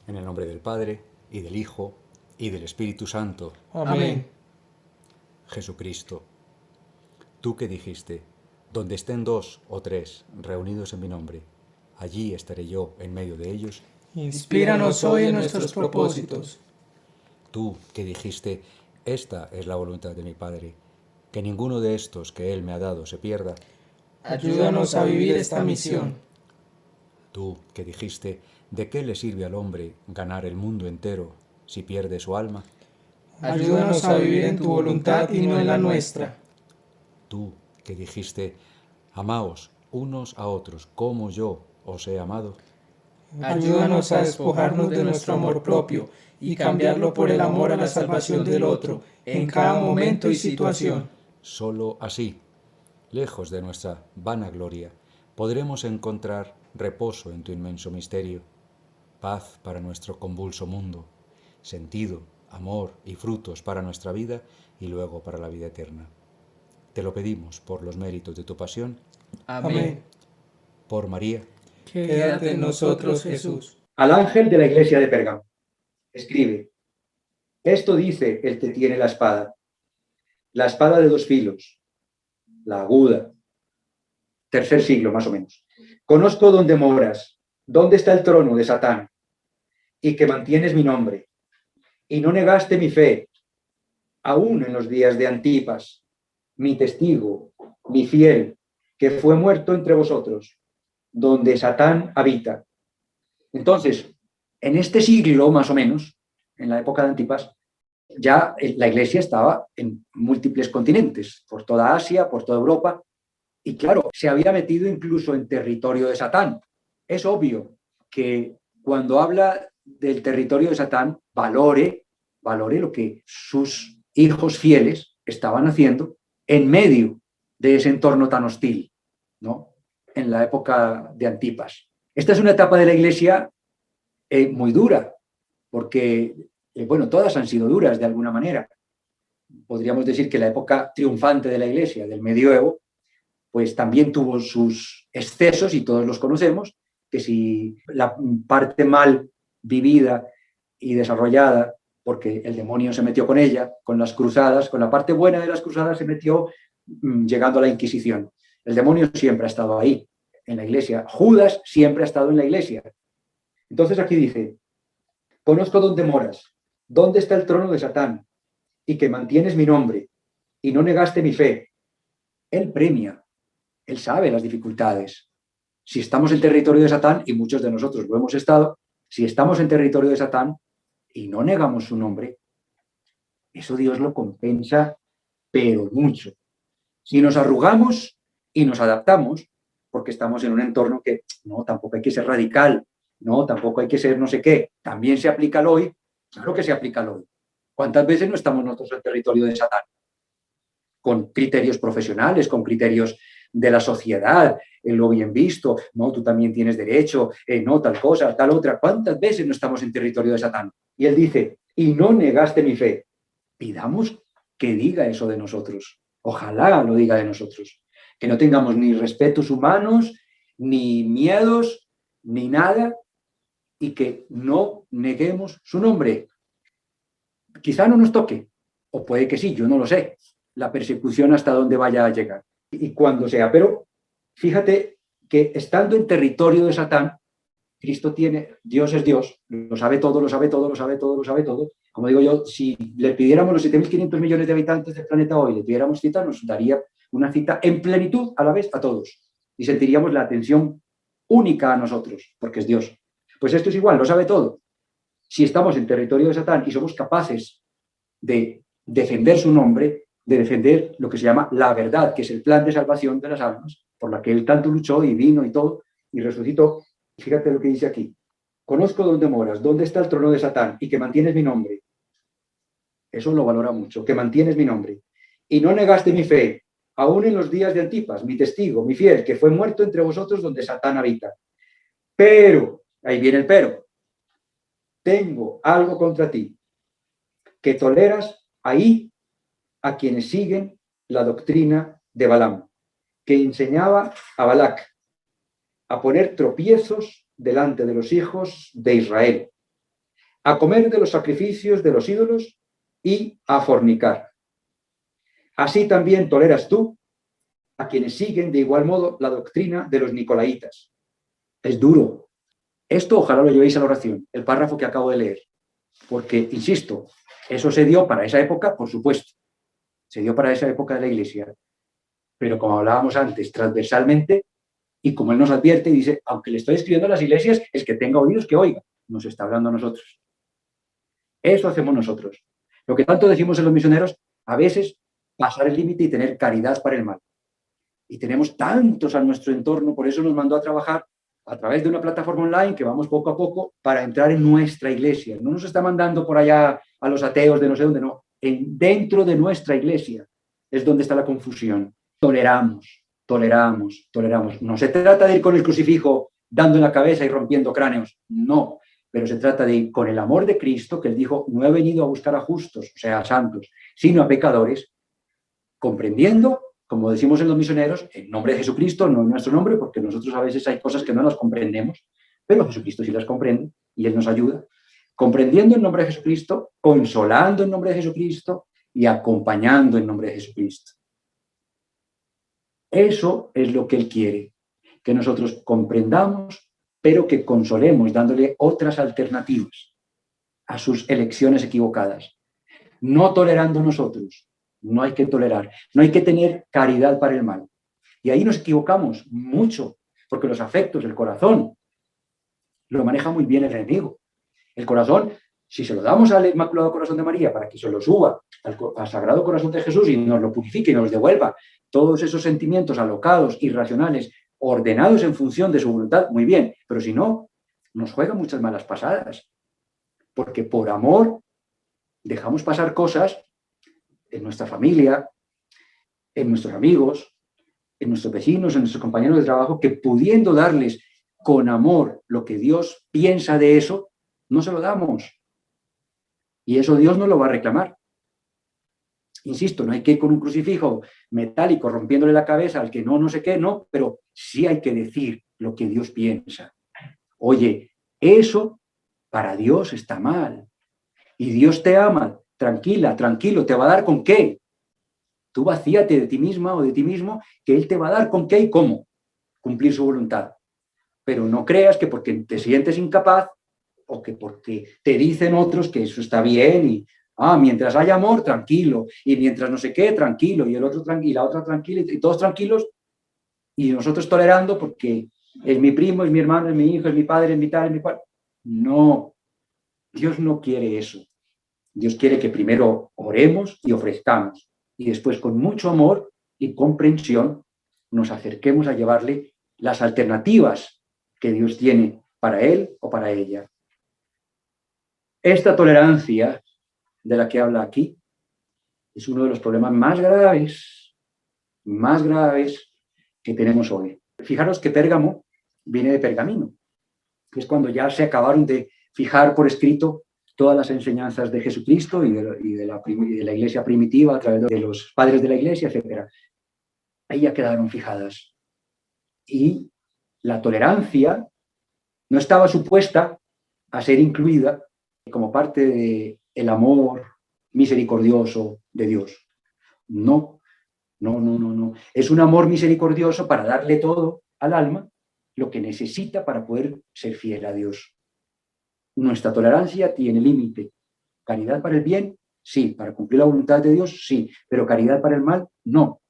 En el nombre del Padre, y del Hijo, y del Espíritu Santo. Amén. Jesucristo, tú que dijiste, donde estén dos o tres reunidos en mi nombre, allí estaré yo en medio de ellos. Inspíranos hoy en nuestros propósitos. Tú que dijiste, esta es la voluntad de mi Padre, que ninguno de estos que Él me ha dado se pierda. Ayúdanos a vivir esta misión. Tú que dijiste, ¿de qué le sirve al hombre ganar el mundo entero si pierde su alma? Ayúdanos a vivir en tu voluntad y no en la nuestra. Tú que dijiste, amaos unos a otros como yo os he amado. Ayúdanos a despojarnos de nuestro amor propio y cambiarlo por el amor a la salvación del otro en cada momento y situación. Solo así, lejos de nuestra vanagloria, podremos encontrar reposo en tu inmenso misterio, paz para nuestro convulso mundo, sentido, amor y frutos para nuestra vida y luego para la vida eterna. Te lo pedimos por los méritos de tu pasión. Amén. Por María. Quédate en nosotros, Jesús. Al ángel de la iglesia de Pérgamo, escribe: esto dice el que tiene la espada de dos filos, la aguda, tercer siglo más o menos. Conozco dónde moras, dónde está el trono de Satán, y que mantienes mi nombre, y no negaste mi fe, aún en los días de Antipas, mi testigo, mi fiel, que fue muerto entre vosotros, donde Satán habita. Entonces, en este siglo, más o menos, en la época de Antipas, ya la iglesia estaba en múltiples continentes, por toda Asia, por toda Europa, y claro, se había metido incluso en territorio de Satán. Es obvio que cuando habla del territorio de Satán, valore lo que sus hijos fieles estaban haciendo en medio de ese entorno tan hostil, ¿no? En la época de Antipas. Esta es una etapa de la iglesia muy dura, porque, bueno, todas han sido duras de alguna manera. Podríamos decir que la época triunfante de la iglesia, del medioevo, pues también tuvo sus excesos y todos los conocemos, que si la parte mal vivida y desarrollada, porque el demonio se metió con ella, con las cruzadas, con la parte buena de las cruzadas se metió llegando a la Inquisición. El demonio siempre ha estado ahí, en la iglesia. Judas siempre ha estado en la iglesia. Entonces aquí dice: conozco dónde moras, dónde está el trono de Satán, y que mantienes mi nombre, y no negaste mi fe. Él premia, él sabe las dificultades. Si estamos en territorio de Satán, y muchos de nosotros lo hemos estado, si estamos en territorio de Satán y no negamos su nombre, eso Dios lo compensa, pero mucho. Si nos arrugamos y nos adaptamos, porque estamos en un entorno que no, tampoco hay que ser radical, no, tampoco hay que ser no sé qué, también se aplica al hoy, claro que se aplica al hoy. ¿Cuántas veces no estamos nosotros en territorio de Satán? Con criterios profesionales, con criterios de la sociedad, en lo bien visto, no, tú también tienes derecho, no, tal cosa, tal otra. ¿Cuántas veces no estamos en territorio de Satán? Y él dice: y no negaste mi fe. Pidamos que diga eso de nosotros. Ojalá lo diga de nosotros. Que no tengamos ni respetos humanos, ni miedos, ni nada, y que no neguemos su nombre. Quizá no nos toque, o puede que sí, yo no lo sé, la persecución hasta dónde vaya a llegar y cuando sea. Pero fíjate que estando en territorio de Satán, Cristo tiene, Dios es Dios, lo sabe todo, lo sabe todo, lo sabe todo, lo sabe todo. Como digo yo, si le pidiéramos los 7.500 millones de habitantes del planeta hoy, le pidiéramos cita, nos daría una cita en plenitud a la vez a todos. Y sentiríamos la atención única a nosotros, porque es Dios. Pues esto es igual, lo sabe todo. Si estamos en territorio de Satán y somos capaces de defender su nombre, de defender lo que se llama la verdad, que es el plan de salvación de las almas, por la que él tanto luchó y vino y todo, y resucitó. Fíjate lo que dice aquí: conozco dónde moras, dónde está el trono de Satán, y que mantienes mi nombre. Eso lo valora mucho, que mantienes mi nombre. Y no negaste mi fe, aún en los días de Antipas, mi testigo, mi fiel, que fue muerto entre vosotros donde Satán habita. Pero, ahí viene el pero, tengo algo contra ti, que toleras ahí a quienes siguen la doctrina de Balaam, que enseñaba a Balac a poner tropiezos delante de los hijos de Israel, a comer de los sacrificios de los ídolos y a fornicar. Así también toleras tú a quienes siguen de igual modo la doctrina de los nicolaitas. Es duro. Esto ojalá lo llevéis a la oración, el párrafo que acabo de leer, porque, insisto, eso se dio para esa época, por supuesto, se dio para esa época de la Iglesia, pero como hablábamos antes, transversalmente, y como él nos advierte y dice, aunque le estoy escribiendo a las iglesias, es que tenga oídos que oiga, nos está hablando a nosotros. Eso hacemos nosotros. Lo que tanto decimos en los misioneros, a veces pasar el límite y tener caridad para el mal. Y tenemos tantos a nuestro entorno, por eso nos mandó a trabajar a través de una plataforma online que vamos poco a poco para entrar en nuestra iglesia. No nos está mandando por allá a los ateos de no sé dónde, no. Dentro de nuestra iglesia es donde está la confusión. Toleramos. No se trata de ir con el crucifijo dando en la cabeza y rompiendo cráneos, no. Pero se trata de ir con el amor de Cristo, que él dijo, no he venido a buscar a justos, o sea, a santos, sino a pecadores, comprendiendo, como decimos en los misioneros, en nombre de Jesucristo, no en nuestro nombre, porque nosotros a veces hay cosas que no las comprendemos, pero Jesucristo sí las comprende y él nos ayuda. Comprendiendo en nombre de Jesucristo, consolando en nombre de Jesucristo y acompañando en nombre de Jesucristo. Eso es lo que él quiere, que nosotros comprendamos, pero que consolemos, dándole otras alternativas a sus elecciones equivocadas. No tolerando nosotros, no hay que tolerar, no hay que tener caridad para el mal. Y ahí nos equivocamos mucho, porque los afectos, el corazón, lo maneja muy bien el enemigo. El corazón, si se lo damos al Inmaculado Corazón de María para que se lo suba al Sagrado Corazón de Jesús y nos lo purifique y nos devuelva todos esos sentimientos alocados, irracionales, ordenados en función de su voluntad, muy bien, pero si no, nos juega muchas malas pasadas, porque por amor dejamos pasar cosas en nuestra familia, en nuestros amigos, en nuestros vecinos, en nuestros compañeros de trabajo, que pudiendo darles con amor lo que Dios piensa de eso, no se lo damos. Y eso Dios no lo va a reclamar. Insisto, no hay que ir con un crucifijo metálico rompiéndole la cabeza al que no sé qué, no, pero sí hay que decir lo que Dios piensa. Oye, eso para Dios está mal. Y Dios te ama, tranquila, tranquilo, ¿te va a dar con qué? Tú vacíate de ti misma o de ti mismo, que Él te va a dar con qué y cómo cumplir su voluntad. Pero no creas que porque te sientes incapaz o que porque te dicen otros que eso está bien y mientras haya amor, tranquilo, y mientras no sé qué, tranquilo, y el otro tranquilo, y la otra tranquila, y todos tranquilos, y nosotros tolerando porque es mi primo, es mi hermano, es mi hijo, es mi padre, es mi tal, es mi cual. No, Dios no quiere eso. Dios quiere que primero oremos y ofrezcamos, y después con mucho amor y comprensión nos acerquemos a llevarle las alternativas que Dios tiene para él o para ella. Esta tolerancia de la que habla aquí es uno de los problemas más graves que tenemos hoy. Fijaros que Pérgamo viene de pergamino, que es cuando ya se acabaron de fijar por escrito todas las enseñanzas de Jesucristo y de la iglesia primitiva a través de los padres de la iglesia, etc. Ahí ya quedaron fijadas. Y la tolerancia no estaba supuesta a ser incluida como parte del amor misericordioso de Dios. No. Es un amor misericordioso para darle todo al alma lo que necesita para poder ser fiel a Dios. Nuestra tolerancia tiene límite. Caridad para el bien, sí. Para cumplir la voluntad de Dios, sí. Pero caridad para el mal, no.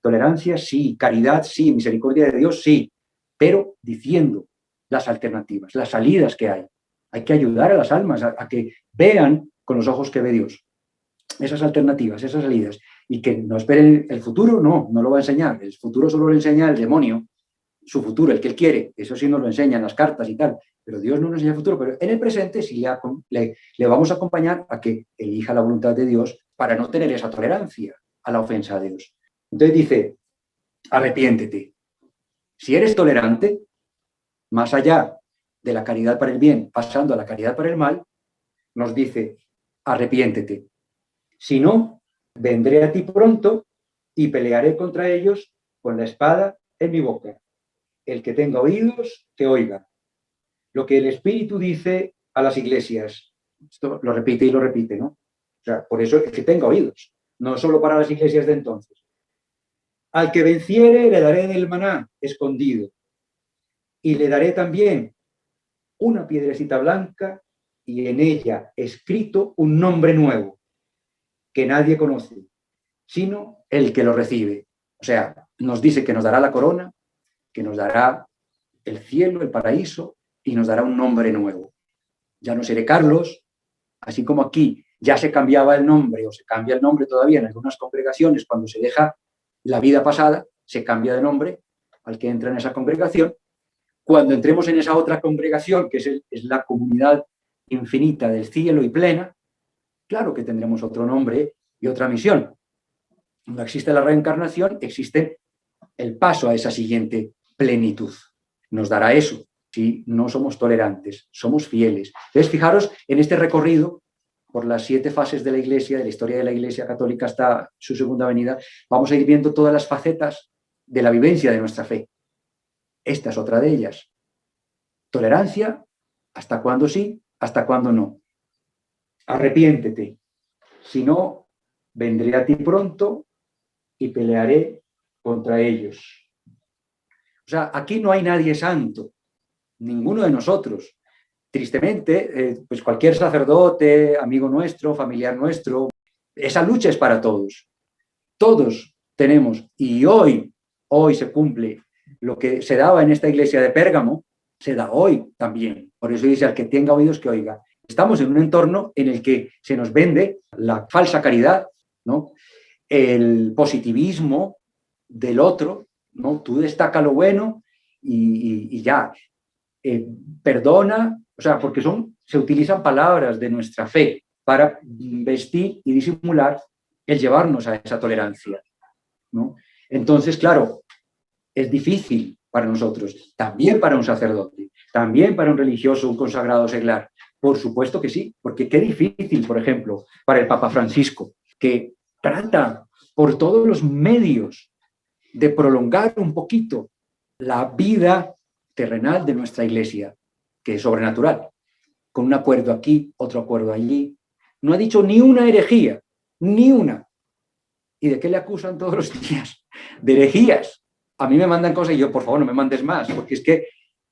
Tolerancia, sí. Caridad, sí. Misericordia de Dios, sí. Pero diciendo las alternativas, las salidas que hay. Hay que ayudar a las almas a que vean con los ojos que ve Dios esas alternativas, esas salidas. Y que no esperen el futuro, no lo va a enseñar. El futuro solo lo enseña el demonio. Su futuro, el que él quiere. Eso sí nos lo enseñan las cartas y tal. Pero Dios no nos enseña el futuro, pero en el presente sí le vamos a acompañar a que elija la voluntad de Dios para no tener esa tolerancia a la ofensa de Dios. Entonces dice, arrepiéntete. Si eres tolerante, más allá de la caridad para el bien, pasando a la caridad para el mal, nos dice, arrepiéntete. Si no, vendré a ti pronto y pelearé contra ellos con la espada en mi boca. El que tenga oídos, que oiga. Lo que el Espíritu dice a las iglesias. Esto lo repite y lo repite, ¿no? O sea, por eso es que tenga oídos, no solo para las iglesias de entonces. Al que venciere le daré del maná escondido y le daré también una piedrecita blanca y en ella escrito un nombre nuevo que nadie conoce, sino el que lo recibe. O sea, nos dice que nos dará la corona, que nos dará el cielo, el paraíso, y nos dará un nombre nuevo. Ya no seré Carlos, así como aquí ya se cambiaba el nombre, o se cambia el nombre todavía en algunas congregaciones, cuando se deja la vida pasada, se cambia de nombre al que entra en esa congregación. Cuando entremos en esa otra congregación, que es la comunidad infinita del cielo y plena, claro que tendremos otro nombre y otra misión. No existe la reencarnación, existe el paso a esa siguiente plenitud. Nos dará eso, si no somos tolerantes, somos fieles. Entonces, fijaros en este recorrido por las 7 fases de la Iglesia, de la historia de la Iglesia católica hasta su segunda venida, vamos a ir viendo todas las facetas de la vivencia de nuestra fe. Esta es otra de ellas. Tolerancia, hasta cuándo sí, hasta cuándo no. Arrepiéntete, si no, vendré a ti pronto y pelearé contra ellos. O sea, aquí no hay nadie santo, ninguno de nosotros. Tristemente, pues cualquier sacerdote, amigo nuestro, familiar nuestro, esa lucha es para todos. Todos tenemos, y hoy se cumple lo que se daba en esta iglesia de Pérgamo, se da hoy también. Por eso dice, al que tenga oídos que oiga. Estamos en un entorno en el que se nos vende la falsa caridad, ¿no? El positivismo del otro, ¿no? Tú destaca lo bueno y ya. Perdona, o sea, porque se utilizan palabras de nuestra fe para vestir y disimular el llevarnos a esa tolerancia, ¿no? Entonces, claro, es difícil para nosotros, también para un sacerdote, también para un religioso, un consagrado seglar. Por supuesto que sí, porque qué difícil, por ejemplo, para el Papa Francisco, que trata por todos los medios de prolongar un poquito la vida terrenal de nuestra iglesia, que es sobrenatural, con un acuerdo aquí, otro acuerdo allí. No ha dicho ni una herejía, ni una. ¿Y de qué le acusan todos los días? De herejías. A mí me mandan cosas y yo, por favor, no me mandes más, porque es que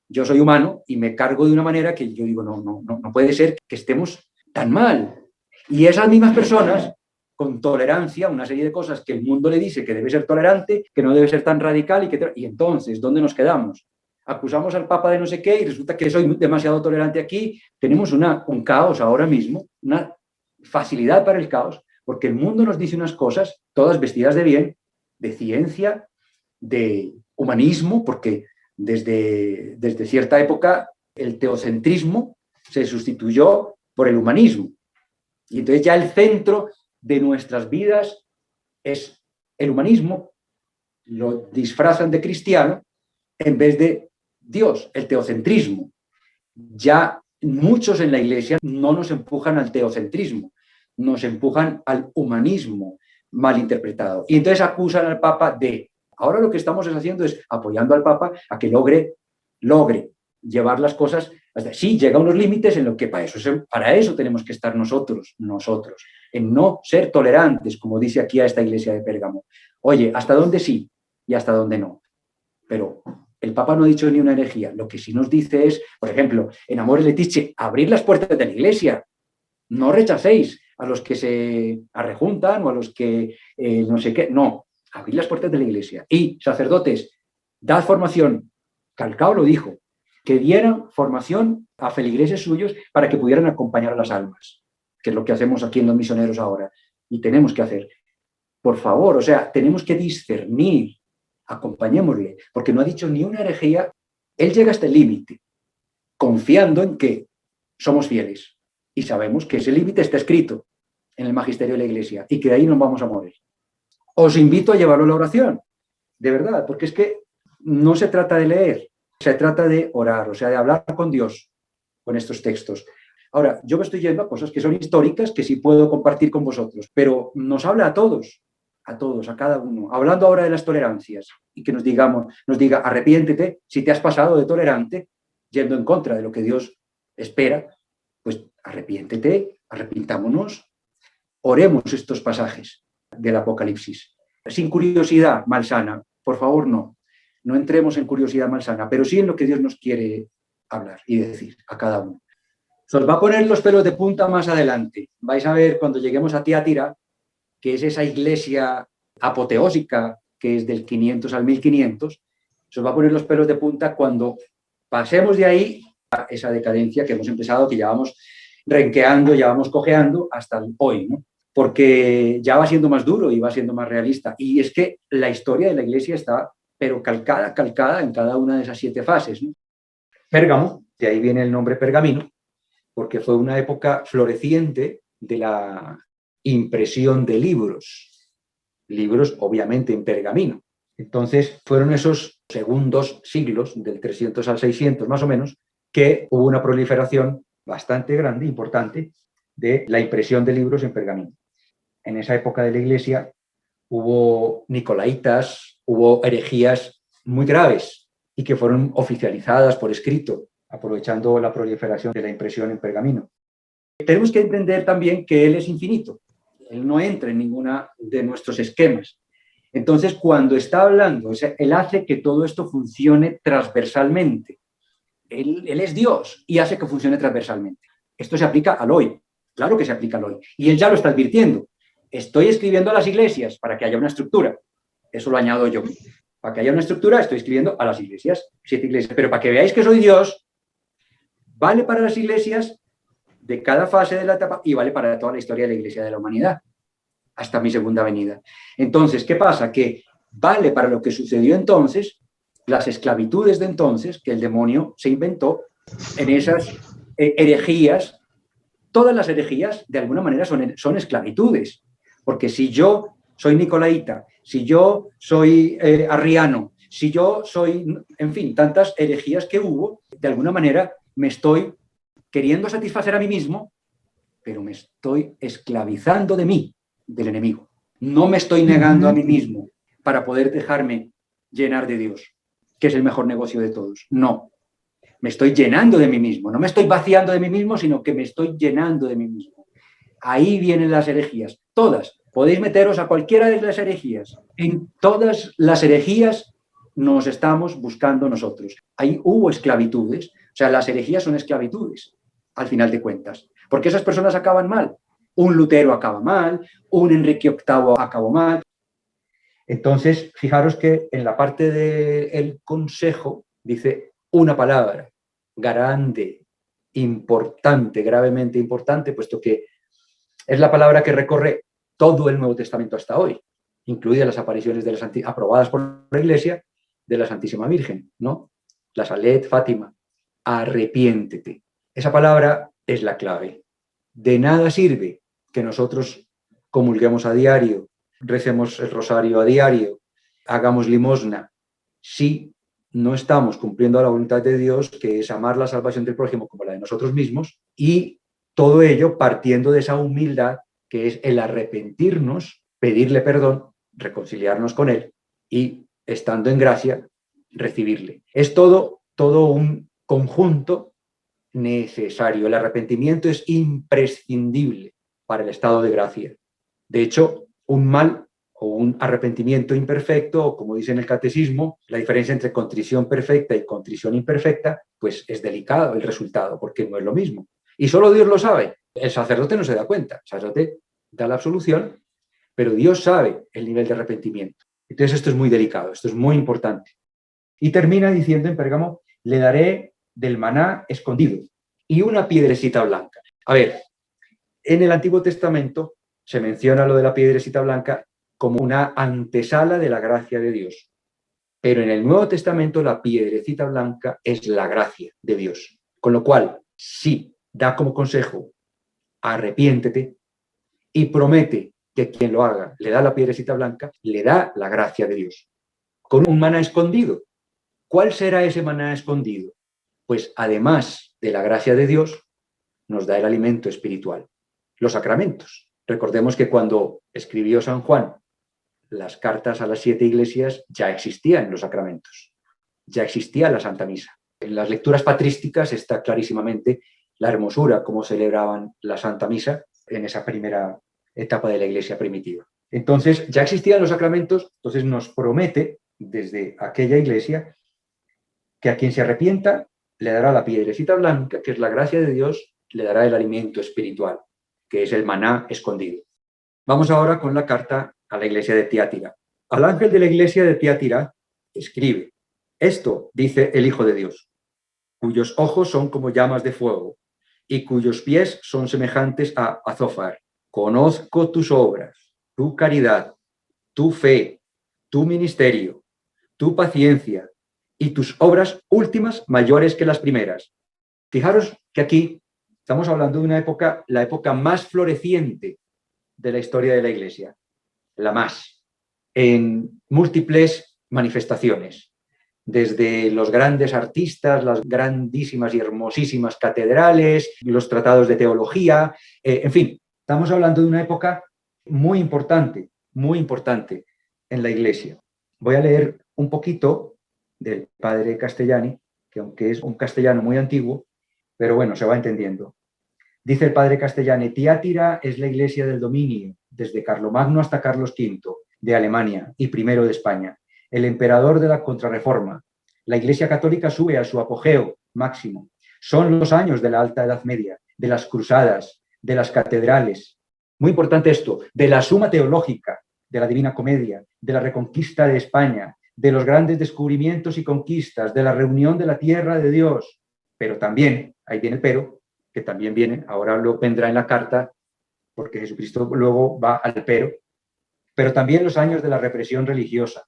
yo soy humano y me cargo de una manera que yo digo, no puede ser que estemos tan mal. Y esas mismas personas, con tolerancia, una serie de cosas que el mundo le dice que debe ser tolerante, que no debe ser tan radical, y entonces, ¿dónde nos quedamos? Acusamos al Papa de no sé qué y resulta que soy demasiado tolerante aquí. Tenemos un caos ahora mismo, una facilidad para el caos, porque el mundo nos dice unas cosas, todas vestidas de bien, de ciencia, de humanismo, porque desde cierta época el teocentrismo se sustituyó por el humanismo. Y entonces ya el centro de nuestras vidas es el humanismo, lo disfrazan de cristiano en vez de Dios, el teocentrismo. Ya muchos en la iglesia no nos empujan al teocentrismo, nos empujan al humanismo mal interpretado. Y entonces acusan al Papa de, ahora lo que estamos haciendo es apoyando al Papa a que logre llevar las cosas hasta, sí, llega a unos límites en lo que para eso tenemos que estar nosotros, en no ser tolerantes, como dice aquí a esta iglesia de Pérgamo. Oye, ¿hasta dónde sí y hasta dónde no? Pero el Papa no ha dicho ni una herejía. Lo que sí nos dice es, por ejemplo, en Amore Laetitia, abrir las puertas de la iglesia. No rechacéis a los que se arrejuntan o a los que no sé qué. No, abrir las puertas de la iglesia. Y, sacerdotes, dad formación. Calcao lo dijo, que dieran formación a feligreses suyos para que pudieran acompañar a las almas, que es lo que hacemos aquí en los misioneros ahora. Y tenemos que hacer. Por favor, o sea, tenemos que discernir, acompañémosle, porque no ha dicho ni una herejía. Él llega hasta el límite, confiando en que somos fieles y sabemos que ese límite está escrito en el magisterio de la Iglesia y que de ahí nos vamos a mover. Os invito a llevarlo a la oración, de verdad, porque es que no se trata de leer, se trata de orar, o sea, de hablar con Dios con estos textos. Ahora, yo me estoy yendo a cosas que son históricas, que sí puedo compartir con vosotros, pero nos habla a todos, a cada uno, hablando ahora de las tolerancias y que nos diga, arrepiéntete si te has pasado de tolerante, yendo en contra de lo que Dios espera, pues arrepiéntete, arrepintámonos, oremos estos pasajes del Apocalipsis. Sin curiosidad malsana, por favor, no entremos en curiosidad malsana, pero sí en lo que Dios nos quiere hablar y decir a cada uno. Se os va a poner los pelos de punta más adelante. Vais a ver cuando lleguemos a Tiátira, que es esa iglesia apoteósica que es del 500 al 1500, se os va a poner los pelos de punta cuando pasemos de ahí a esa decadencia que hemos empezado, que ya vamos renqueando, ya vamos cojeando hasta hoy, ¿no? Porque ya va siendo más duro y va siendo más realista. Y es que la historia de la iglesia está, pero calcada en cada una de esas 7 fases, ¿no? Pérgamo, de ahí viene el nombre pergamino, porque fue una época floreciente de la impresión de libros obviamente en pergamino. Entonces fueron esos segundos siglos, del 300 al 600 más o menos, que hubo una proliferación bastante grande, importante, de la impresión de libros en pergamino. En esa época de la Iglesia hubo nicolaitas, hubo herejías muy graves y que fueron oficializadas por escrito, aprovechando la proliferación de la impresión en pergamino. Tenemos que entender también que Él es infinito. Él no entra en ninguna de nuestros esquemas. Entonces, cuando está hablando, Él hace que todo esto funcione transversalmente. Él es Dios y hace que funcione transversalmente. Esto se aplica al hoy. Claro que se aplica al hoy. Y Él ya lo está advirtiendo. Estoy escribiendo a las iglesias para que haya una estructura. Eso lo añado yo. Para que haya una estructura, estoy escribiendo a las iglesias, 7 iglesias. Pero para que veáis que soy Dios, vale para las iglesias de cada fase de la etapa y vale para toda la historia de la iglesia de la humanidad, hasta mi segunda venida. Entonces, ¿qué pasa? Que vale para lo que sucedió entonces, las esclavitudes de entonces, que el demonio se inventó en esas herejías. Todas las herejías, de alguna manera, son esclavitudes. Porque si yo soy nicolaíta, si yo soy arriano, si yo soy, en fin, tantas herejías que hubo, de alguna manera me estoy queriendo satisfacer a mí mismo, pero me estoy esclavizando de mí, del enemigo. No me estoy negando a mí mismo para poder dejarme llenar de Dios, que es el mejor negocio de todos. No, me estoy llenando de mí mismo. No me estoy vaciando de mí mismo, sino que me estoy llenando de mí mismo. Ahí vienen las herejías, todas. Podéis meteros a cualquiera de las herejías. En todas las herejías nos estamos buscando nosotros. Ahí hubo esclavitudes, o sea, las herejías son esclavitudes, al final de cuentas, porque esas personas acaban mal. Un Lutero acaba mal, un Enrique VIII acabó mal. Entonces, fijaros que en la parte del consejo dice una palabra, grande, importante, gravemente importante, puesto que es la palabra que recorre todo el Nuevo Testamento hasta hoy, incluidas las apariciones de aprobadas por la Iglesia de la Santísima Virgen, ¿no? La Salet Fátima, arrepiéntete. Esa palabra es la clave. De nada sirve que nosotros comulguemos a diario, recemos el rosario a diario, hagamos limosna, si no estamos cumpliendo la voluntad de Dios, que es amar la salvación del prójimo como la de nosotros mismos, y todo ello partiendo de esa humildad que es el arrepentirnos, pedirle perdón, reconciliarnos con Él y, estando en gracia, recibirle. Es todo un conjunto necesario. El arrepentimiento es imprescindible para el estado de gracia. De hecho, un mal o un arrepentimiento imperfecto, o como dice en el catecismo, la diferencia entre contrición perfecta y contrición imperfecta, pues es delicado el resultado, porque no es lo mismo. Y solo Dios lo sabe. El sacerdote no se da cuenta. El sacerdote da la absolución, pero Dios sabe el nivel de arrepentimiento. Entonces esto es muy delicado, esto es muy importante. Y termina diciendo en Pérgamo, le daré del maná escondido y una piedrecita blanca. A ver, en el Antiguo Testamento se menciona lo de la piedrecita blanca como una antesala de la gracia de Dios. Pero en el Nuevo Testamento la piedrecita blanca es la gracia de Dios. Con lo cual, sí, da como consejo, arrepiéntete y promete que quien lo haga le da la piedrecita blanca, le da la gracia de Dios. Con un maná escondido. ¿Cuál será ese maná escondido? Pues además de la gracia de Dios, nos da el alimento espiritual, los sacramentos. Recordemos que cuando escribió San Juan las cartas a las 7 iglesias, ya existían los sacramentos, ya existía la Santa Misa. En las lecturas patrísticas está clarísimamente la hermosura como celebraban la Santa Misa en esa primera etapa de la Iglesia primitiva. Entonces, ya existían los sacramentos, entonces nos promete desde aquella Iglesia que a quien se arrepienta le dará la piedrecita blanca, que es la gracia de Dios, le dará el alimento espiritual, que es el maná escondido. Vamos ahora con la carta a la iglesia de Tiátira. Al ángel de la iglesia de Tiátira escribe: esto dice el Hijo de Dios, cuyos ojos son como llamas de fuego y cuyos pies son semejantes a azófar. Conozco tus obras, tu caridad, tu fe, tu ministerio, tu paciencia y tus obras últimas mayores que las primeras. Fijaros que aquí estamos hablando de una época, la época más floreciente de la historia de la Iglesia, la más, en múltiples manifestaciones, desde los grandes artistas, las grandísimas y hermosísimas catedrales, los tratados de teología, en fin, estamos hablando de una época muy importante en la Iglesia. Voy a leer un poquito del padre Castellani, que aunque es un castellano muy antiguo, pero bueno, se va entendiendo. Dice el padre Castellani: Tiátira es la iglesia del dominio, desde Carlomagno hasta Carlos V, de Alemania y primero de España, el emperador de la Contrarreforma. La Iglesia Católica sube a su apogeo máximo. Son los años de la Alta Edad Media, de las cruzadas, de las catedrales. Muy importante esto, de la Suma Teológica, de la Divina Comedia, de la Reconquista de España, de los grandes descubrimientos y conquistas, de la reunión de la tierra de Dios. Pero también, ahí viene el pero, que también viene, ahora lo vendrá en la carta, porque Jesucristo luego va al pero también los años de la represión religiosa,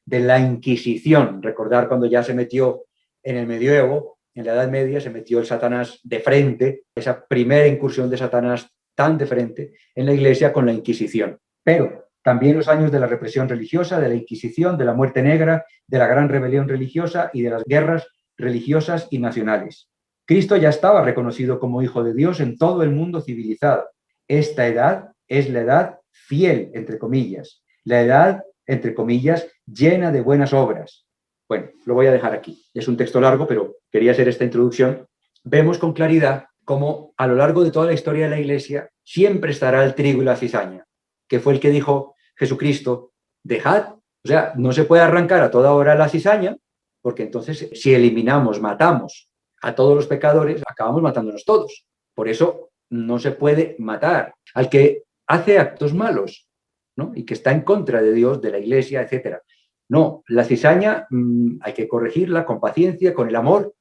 de la Inquisición. Recordar cuando ya se metió en el medioevo, en la Edad Media, se metió el Satanás de frente, esa primera incursión de Satanás tan de frente en la Iglesia con la Inquisición. Pero también los años de la represión religiosa, de la Inquisición, de la muerte negra, de la gran rebelión religiosa y de las guerras religiosas y nacionales. Cristo ya estaba reconocido como Hijo de Dios en todo el mundo civilizado. Esta edad es la edad fiel, entre comillas, la edad, entre comillas, llena de buenas obras. Bueno, lo voy a dejar aquí. Es un texto largo, pero quería hacer esta introducción. Vemos con claridad cómo a lo largo de toda la historia de la Iglesia siempre estará el trigo y la cizaña, que fue el que dijo Jesucristo: dejad, o sea, no se puede arrancar a toda hora la cizaña, porque entonces si eliminamos, matamos a todos los pecadores, acabamos matándonos todos. Por eso no se puede matar al que hace actos malos, ¿no? Y que está en contra de Dios, de la Iglesia, etc. No, la cizaña hay que corregirla con paciencia, con el amor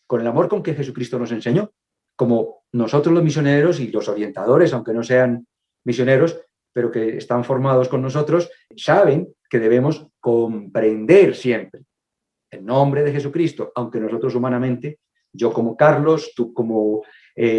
con que Jesucristo nos enseñó. Como nosotros los misioneros y los orientadores, aunque no sean misioneros, pero que están formados con nosotros, saben que debemos comprender siempre el nombre de Jesucristo, aunque nosotros humanamente, yo como Carlos, tú como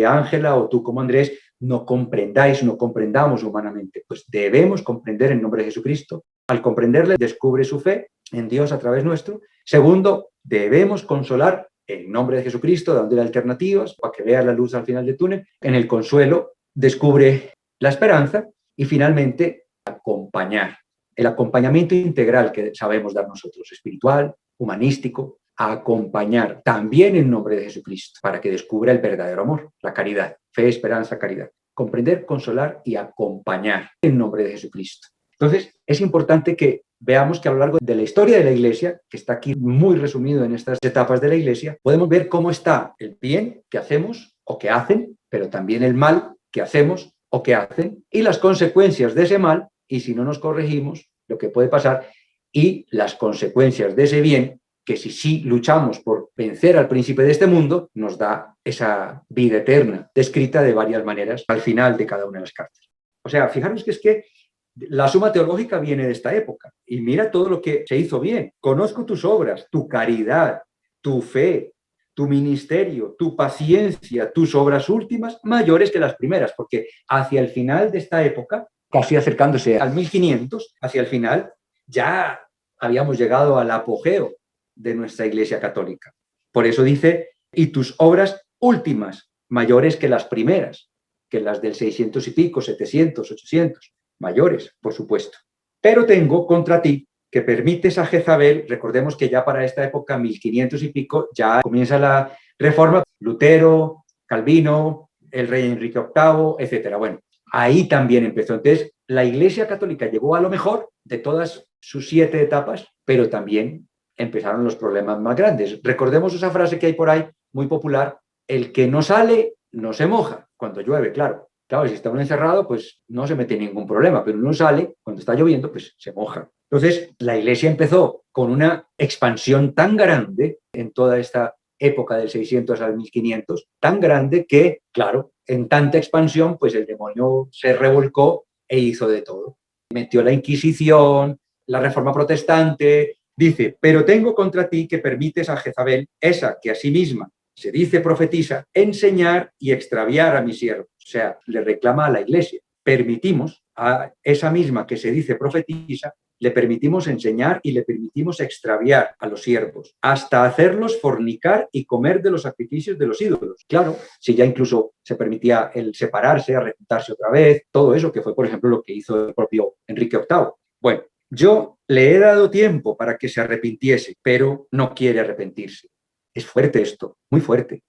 Ángela o tú como Andrés, no comprendamos humanamente. Pues debemos comprender el nombre de Jesucristo. Al comprenderle, descubre su fe en Dios a través nuestro. Segundo, debemos consolar en nombre de Jesucristo, dándole alternativas para que vea la luz al final del túnel. En el consuelo, descubre la esperanza. Y finalmente, acompañar. El acompañamiento integral que sabemos dar nosotros, espiritual, humanístico, acompañar también en nombre de Jesucristo para que descubra el verdadero amor, la caridad, fe, esperanza, caridad. Comprender, consolar y acompañar en nombre de Jesucristo. Entonces, es importante que veamos que a lo largo de la historia de la Iglesia, que está aquí muy resumido en estas etapas de la Iglesia, podemos ver cómo está el bien que hacemos o que hacen, pero también el mal que hacemos o que hacen, y las consecuencias de ese mal, y si no nos corregimos, lo que puede pasar, y las consecuencias de ese bien, que si sí luchamos por vencer al príncipe de este mundo, nos da esa vida eterna, descrita de varias maneras al final de cada una de las cartas. O sea, fijaros que es que la Suma Teológica viene de esta época, y mira todo lo que se hizo bien. Conozco tus obras, tu caridad, tu fe, tu ministerio, tu paciencia, tus obras últimas, mayores que las primeras, porque hacia el final de esta época, casi acercándose al 1500, hacia el final, ya habíamos llegado al apogeo de nuestra Iglesia Católica. Por eso dice, y tus obras últimas, mayores que las primeras, que las del 600 y pico, 700, 800, mayores, por supuesto. Pero tengo contra ti que permites a Jezabel, recordemos que ya para esta época, 1500 y pico, ya comienza la reforma, Lutero, Calvino, el rey Enrique VIII, etcétera. Bueno, ahí también empezó. Entonces, la Iglesia Católica llegó a lo mejor de todas sus 7 etapas, pero también empezaron los problemas más grandes. Recordemos esa frase que hay por ahí, muy popular: el que no sale, no se moja. Cuando llueve, claro. Claro, si está uno encerrado, pues no se mete ningún problema, pero uno sale, cuando está lloviendo, pues se moja. Entonces, la Iglesia empezó con una expansión tan grande en toda esta época del 600 al 1500, tan grande que, claro, en tanta expansión, pues el demonio se revolcó e hizo de todo. Metió la Inquisición, la Reforma Protestante. Dice: pero tengo contra ti que permites a Jezabel, esa que a sí misma se dice profetiza, enseñar y extraviar a mis siervos. O sea, le reclama a la Iglesia. Permitimos a esa misma que se dice profetiza, le permitimos enseñar y le permitimos extraviar a los siervos, hasta hacerlos fornicar y comer de los sacrificios de los ídolos. Claro, si ya incluso se permitía el separarse, arrepentarse otra vez, todo eso que fue, por ejemplo, lo que hizo el propio Enrique VIII. Bueno, yo le he dado tiempo para que se arrepintiese, pero no quiere arrepentirse. Es fuerte esto, muy fuerte.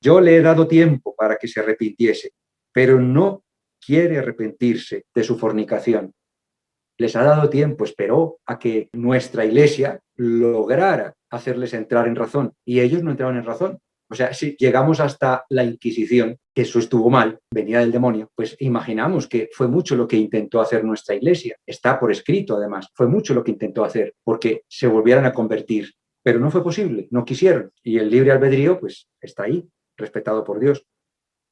Yo le he dado tiempo para que se arrepintiese, pero no quiere arrepentirse de su fornicación. Les ha dado tiempo, esperó a que nuestra Iglesia lograra hacerles entrar en razón, y ellos no entraron en razón. O sea, si llegamos hasta la Inquisición, que eso estuvo mal, venía del demonio, pues imaginamos que fue mucho lo que intentó hacer nuestra Iglesia. Está por escrito, además. Fue mucho lo que intentó hacer porque se volvieran a convertir. Pero no fue posible, no quisieron. Y el libre albedrío, pues, está ahí, respetado por Dios.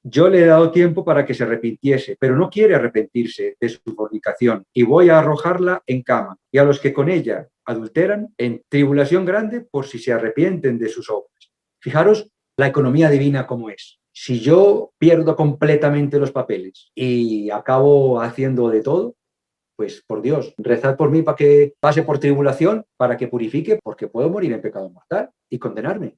Yo le he dado tiempo para que se arrepintiese, pero no quiere arrepentirse de su fornicación, y voy a arrojarla en cama, y a los que con ella adulteran, en tribulación grande, por si se arrepienten de sus obras. Fijaros la economía divina como es. Si yo pierdo completamente los papeles y acabo haciendo de todo, pues por Dios, rezad por mí para que pase por tribulación, para que purifique, porque puedo morir en pecado mortal y condenarme.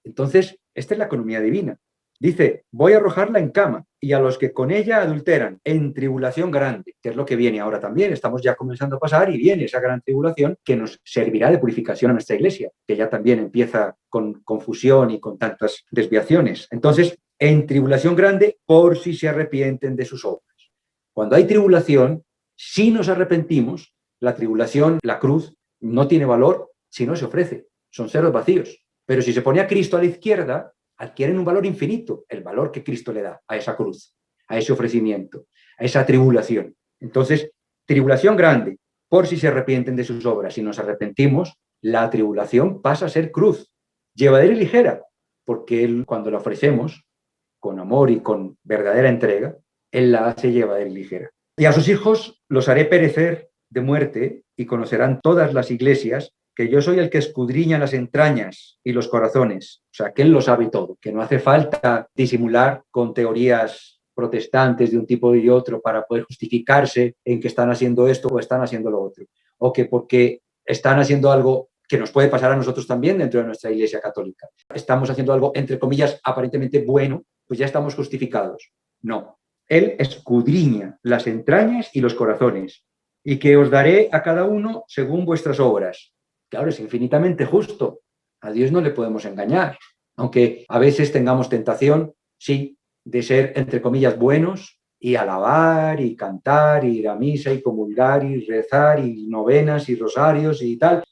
Entonces, esta es la economía divina. Dice: voy a arrojarla en cama, y a los que con ella adulteran, en tribulación grande, que es lo que viene ahora también. Estamos ya comenzando a pasar y viene esa gran tribulación que nos servirá de purificación a nuestra Iglesia, que ya también empieza con confusión y con tantas desviaciones. Entonces, en tribulación grande, por si se arrepienten de sus obras. Cuando hay tribulación, si nos arrepentimos, la tribulación, la cruz, no tiene valor si no se ofrece. Son ceros vacíos. Pero si se pone a Cristo a la izquierda, adquieren un valor infinito, el valor que Cristo le da a esa cruz, a ese ofrecimiento, a esa tribulación. Entonces, tribulación grande, por si se arrepienten de sus obras. Si nos arrepentimos, la tribulación pasa a ser cruz, llevadera y ligera, porque Él, cuando la ofrecemos con amor y con verdadera entrega, Él la hace llevadera y ligera. Y a sus hijos los haré perecer de muerte, y conocerán todas las iglesias que yo soy el que escudriña las entrañas y los corazones. O sea, que Él lo sabe todo, que no hace falta disimular con teorías protestantes de un tipo y otro para poder justificarse en que están haciendo esto o están haciendo lo otro. O que porque están haciendo algo que nos puede pasar a nosotros también dentro de nuestra Iglesia Católica. Estamos haciendo algo, entre comillas, aparentemente bueno, pues ya estamos justificados. No. Él escudriña las entrañas y los corazones, y que os daré a cada uno según vuestras obras. Claro, es infinitamente justo. A Dios no le podemos engañar. Aunque a veces tengamos tentación, sí, de ser, entre comillas, buenos y alabar y cantar y ir a misa y comulgar y rezar y novenas y rosarios y tal,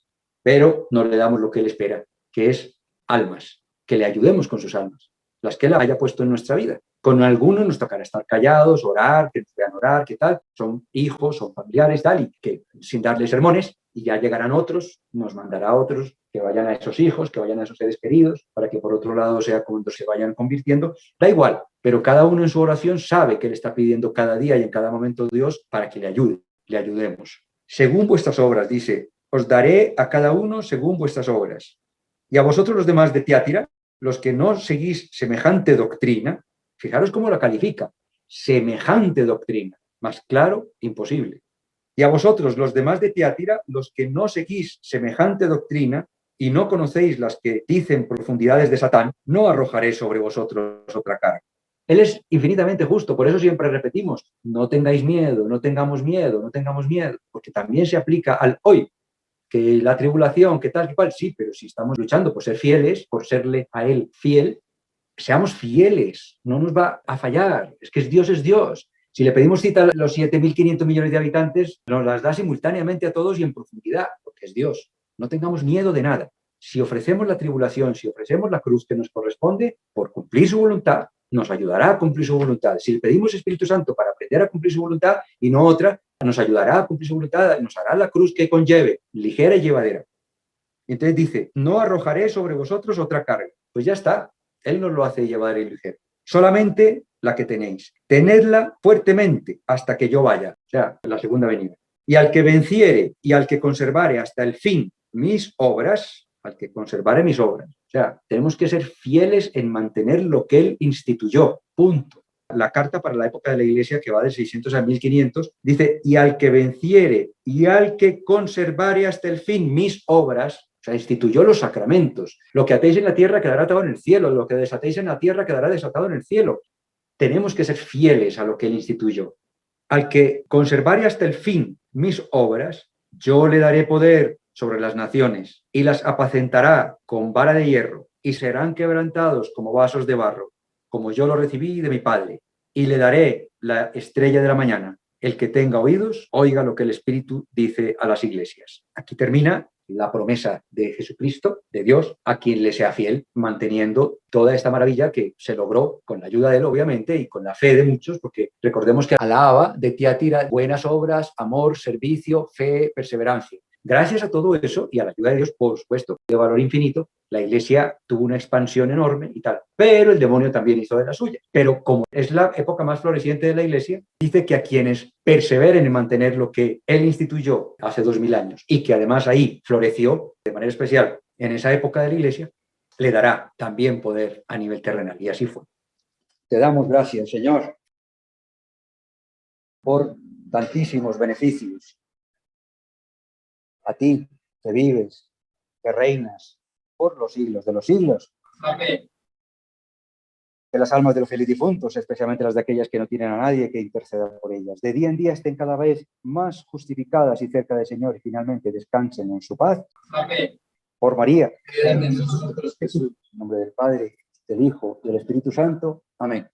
pero no le damos lo que Él espera, que es almas, que le ayudemos con sus almas, las que Él haya puesto en nuestra vida. Con algunos nos tocará estar callados, orar, que nos vean orar, que tal, son hijos, son familiares, tal, y que sin darles sermones, y ya llegarán otros, nos mandará otros que vayan a esos hijos, que vayan a esos seres queridos, para que por otro lado sea cuando se vayan convirtiendo. Da igual, pero cada uno en su oración sabe que le está pidiendo cada día y en cada momento Dios para que le ayude, le ayudemos. Según vuestras obras, dice, os daré a cada uno según vuestras obras. Y a vosotros los demás de Tiatira, los que no seguís semejante doctrina, fijaros cómo la califica, semejante doctrina, más claro, imposible. Y a vosotros, los demás de Tiatira, los que no seguís semejante doctrina y no conocéis las que dicen profundidades de Satán, no arrojaré sobre vosotros otra carga. Él es infinitamente justo, por eso siempre repetimos, no tengáis miedo, no tengamos miedo, no tengamos miedo, porque también se aplica al hoy, que la tribulación, que tal, que cual, sí, pero si estamos luchando por ser fieles, por serle a Él fiel, seamos fieles, no nos va a fallar, es que Dios es Dios. Si le pedimos cita a los 7.500 millones de habitantes, nos las da simultáneamente a todos y en profundidad, porque es Dios. No tengamos miedo de nada. Si ofrecemos la tribulación, si ofrecemos la cruz que nos corresponde, por cumplir su voluntad, nos ayudará a cumplir su voluntad. Si le pedimos Espíritu Santo para aprender a cumplir su voluntad y no otra, nos ayudará a cumplir su voluntad, nos hará la cruz que conlleve, ligera y llevadera. Entonces dice, no arrojaré sobre vosotros otra carga. Pues ya está, Él nos lo hace llevar y ligero. Solamente la que tenéis. Tenedla fuertemente hasta que yo vaya, o sea, la segunda venida. Y al que venciere y al que conservare hasta el fin mis obras, al que conservare mis obras. O sea, tenemos que ser fieles en mantener lo que Él instituyó, punto. La carta para la época de la Iglesia, que va de 600 a 1500, dice, y al que venciere y al que conservare hasta el fin mis obras, o sea, instituyó los sacramentos. Lo que atéis en la tierra quedará atado en el cielo, lo que desatéis en la tierra quedará desatado en el cielo. Tenemos que ser fieles a lo que Él instituyó. Al que conservare hasta el fin mis obras, yo le daré poder sobre las naciones y las apacentará con vara de hierro y serán quebrantados como vasos de barro, como yo lo recibí de mi Padre. Y le daré la estrella de la mañana. El que tenga oídos, oiga lo que el Espíritu dice a las iglesias. Aquí termina la promesa de Jesucristo, de Dios, a quien le sea fiel, manteniendo toda esta maravilla que se logró con la ayuda de Él, obviamente, y con la fe de muchos, porque recordemos que alaba de Tiatira buenas obras, amor, servicio, fe, perseverancia. Gracias a todo eso y a la ayuda de Dios, por supuesto, de valor infinito, la Iglesia tuvo una expansión enorme y tal. Pero el demonio también hizo de la suya. Pero como es la época más floreciente de la Iglesia, dice que a quienes perseveren en mantener lo que Él instituyó hace 2000 años y que además ahí floreció de manera especial en esa época de la Iglesia, le dará también poder a nivel terrenal. Y así fue. Te damos gracias, Señor, por tantísimos beneficios. A ti, que vives, que reinas por los siglos de los siglos. Amén. Que las almas de los fieles difuntos, especialmente las de aquellas que no tienen a nadie que interceda por ellas, de día en día estén cada vez más justificadas y cerca del Señor y finalmente descansen en su paz. Amén. Por María. En nosotros, Jesús. En nombre del Padre, del Hijo y del Espíritu Santo. Amén.